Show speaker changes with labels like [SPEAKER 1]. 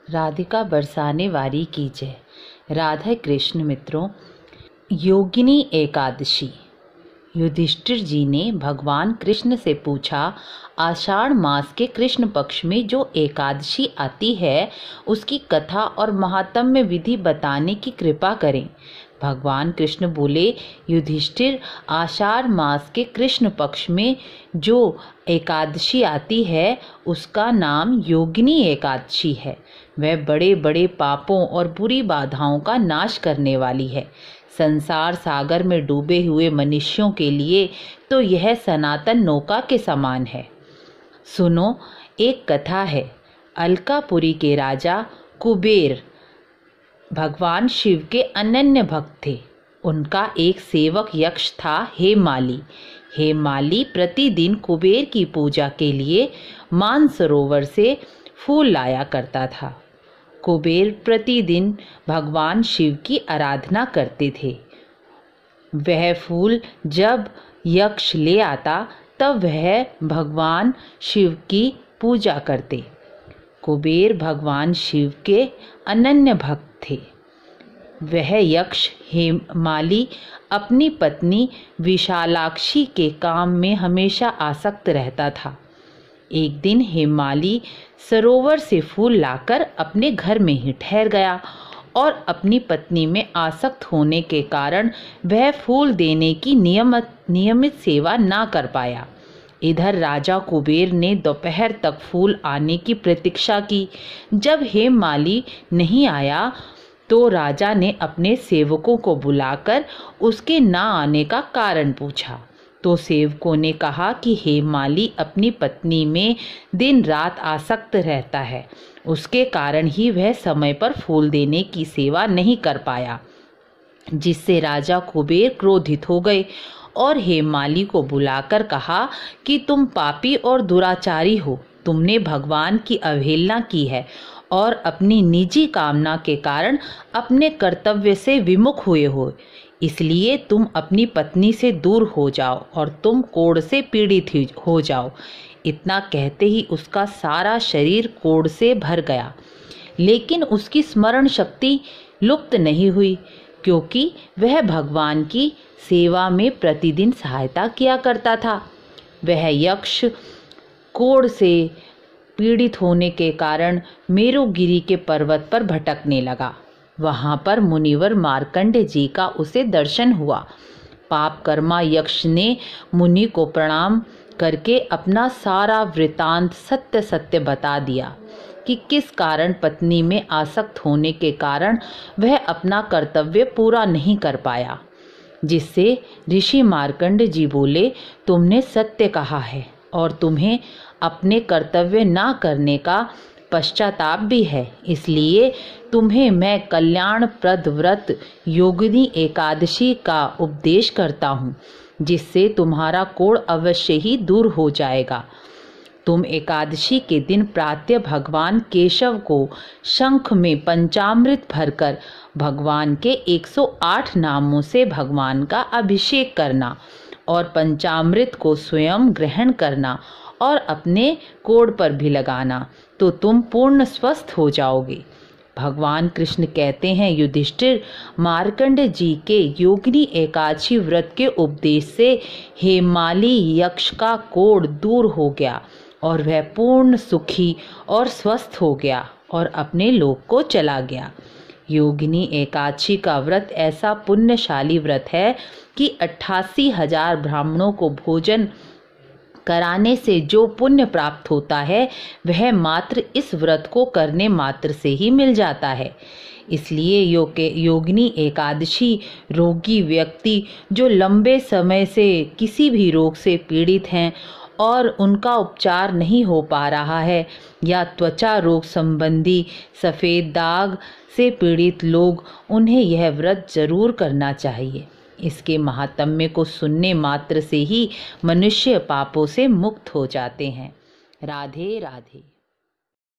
[SPEAKER 1] राधिका बरसाने वारी की जय। राधा कृष्ण मित्रों, योगिनी एकादशी। युधिष्ठिर जी ने भगवान कृष्ण से पूछा, आषाढ़ मास के कृष्ण पक्ष में जो एकादशी आती है उसकी कथा और महात्म्य विधि बताने की कृपा करें। भगवान कृष्ण बोले, युधिष्ठिर, आषाढ़ मास के कृष्ण पक्ष में जो एकादशी आती है उसका नाम योगिनी एकादशी है। वह बड़े बड़े पापों और बुरी बाधाओं का नाश करने वाली है। संसार सागर में डूबे हुए मनुष्यों के लिए तो यह सनातन नौका के समान है। सुनो, एक कथा है। अलकापुरी के राजा कुबेर भगवान शिव के अनन्य भक्त थे। उनका एक सेवक यक्ष था, हेमाली। हेमाली प्रतिदिन कुबेर की पूजा के लिए मानसरोवर से फूल लाया करता था। कुबेर प्रतिदिन भगवान शिव की आराधना करते थे। वह फूल जब यक्ष ले आता तब वह भगवान शिव की पूजा करते। कुबेर भगवान शिव के अनन्य भक्त थे। वह यक्ष हेमाली अपनी पत्नी विशालाक्षी के काम में हमेशा आसक्त रहता था। एक दिन हेमाली सरोवर से फूल लाकर अपने घर में ही ठहर गया और अपनी पत्नी में आसक्त होने के कारण वह फूल देने की नियमित सेवा ना कर पाया। इधर राजा कुबेर ने दोपहर तक फूल आने की प्रतीक्षा की। जब हेमाली नहीं आया तो राजा ने अपने सेवकों को बुलाकर उसके ना आने का कारण पूछा। तो सेवकों ने कहा कि हेमाली अपनी पत्नी में दिन रात आसक्त रहता है, उसके कारण ही वह समय पर फूल देने की सेवा नहीं कर पाया। जिससे राजा कुबेर क्रोधित हो गए और हेमाली को बुलाकर कहा कि तुम पापी और दुराचारी हो। तुमने भगवान की अवहेलना की है और अपनी निजी कामना के कारण अपने कर्तव्य से विमुख हुए हो। इसलिए तुम अपनी पत्नी से दूर हो जाओ और तुम कोढ़ से पीड़ित हो जाओ। इतना कहते ही उसका सारा शरीर कोढ़ से भर गया, लेकिन उसकी स्मरण शक्ति लुप्त नहीं हुई, क्योंकि वह भगवान की सेवा में प्रतिदिन सहायता किया करता था। वह यक्ष कोढ़ से पीड़ित होने के कारण मेरुगिरी के पर्वत पर भटकने लगा। वहां पर मुनिवर मार्कंड जी का उसे दर्शन हुआ। पाप कर्मा यक्ष ने मुनि को प्रणाम करके अपना सारा वृतांत सत्य सत्य बता दिया कि किस कारण पत्नी में आसक्त होने के कारण वह अपना कर्तव्य पूरा नहीं कर पाया। जिससे ऋषि मार्कंड जी बोले, तुमने सत्य कहा है और तुम्हें अपने कर्तव्य ना करने का पश्चाताप भी है। इसलिए तुम्हें मैं कल्याणप्रद व्रत योगिनी एकादशी का उपदेश करता हूँ, जिससे तुम्हारा कोढ़ अवश्य ही दूर हो जाएगा। तुम एकादशी के दिन प्रातः भगवान केशव को शंख में पंचामृत भरकर भगवान के 108 नामों से भगवान का अभिषेक करना और पंचामृत को स्वयं ग्रहण करना और अपने कोढ़ पर भी लगाना, तो तुम पूर्ण स्वस्थ हो जाओगे। भगवान कृष्ण कहते हैं, युधिष्ठिर, मार्कंड जी के योगिनी एकादशी व्रत के उपदेश से हेमाली यक्ष का कोढ़ दूर हो गया और वह पूर्ण सुखी और स्वस्थ हो गया और अपने लोक को चला गया। योगिनी एकादशी का व्रत ऐसा पुण्यशाली व्रत है कि 88,000 ब्राह्मणों को भोजन कराने से जो पुण्य प्राप्त होता है वह मात्र इस व्रत को करने मात्र से ही मिल जाता है। इसलिए योगिनी एकादशी रोगी व्यक्ति जो लंबे समय से किसी भी रोग से पीड़ित हैं और उनका उपचार नहीं हो पा रहा है, या त्वचा रोग संबंधी सफ़ेद दाग से पीड़ित लोग, उन्हें यह व्रत जरूर करना चाहिए। इसके महात्म्य को सुनने मात्र से ही मनुष्य पापों से मुक्त हो जाते हैं। राधे राधे।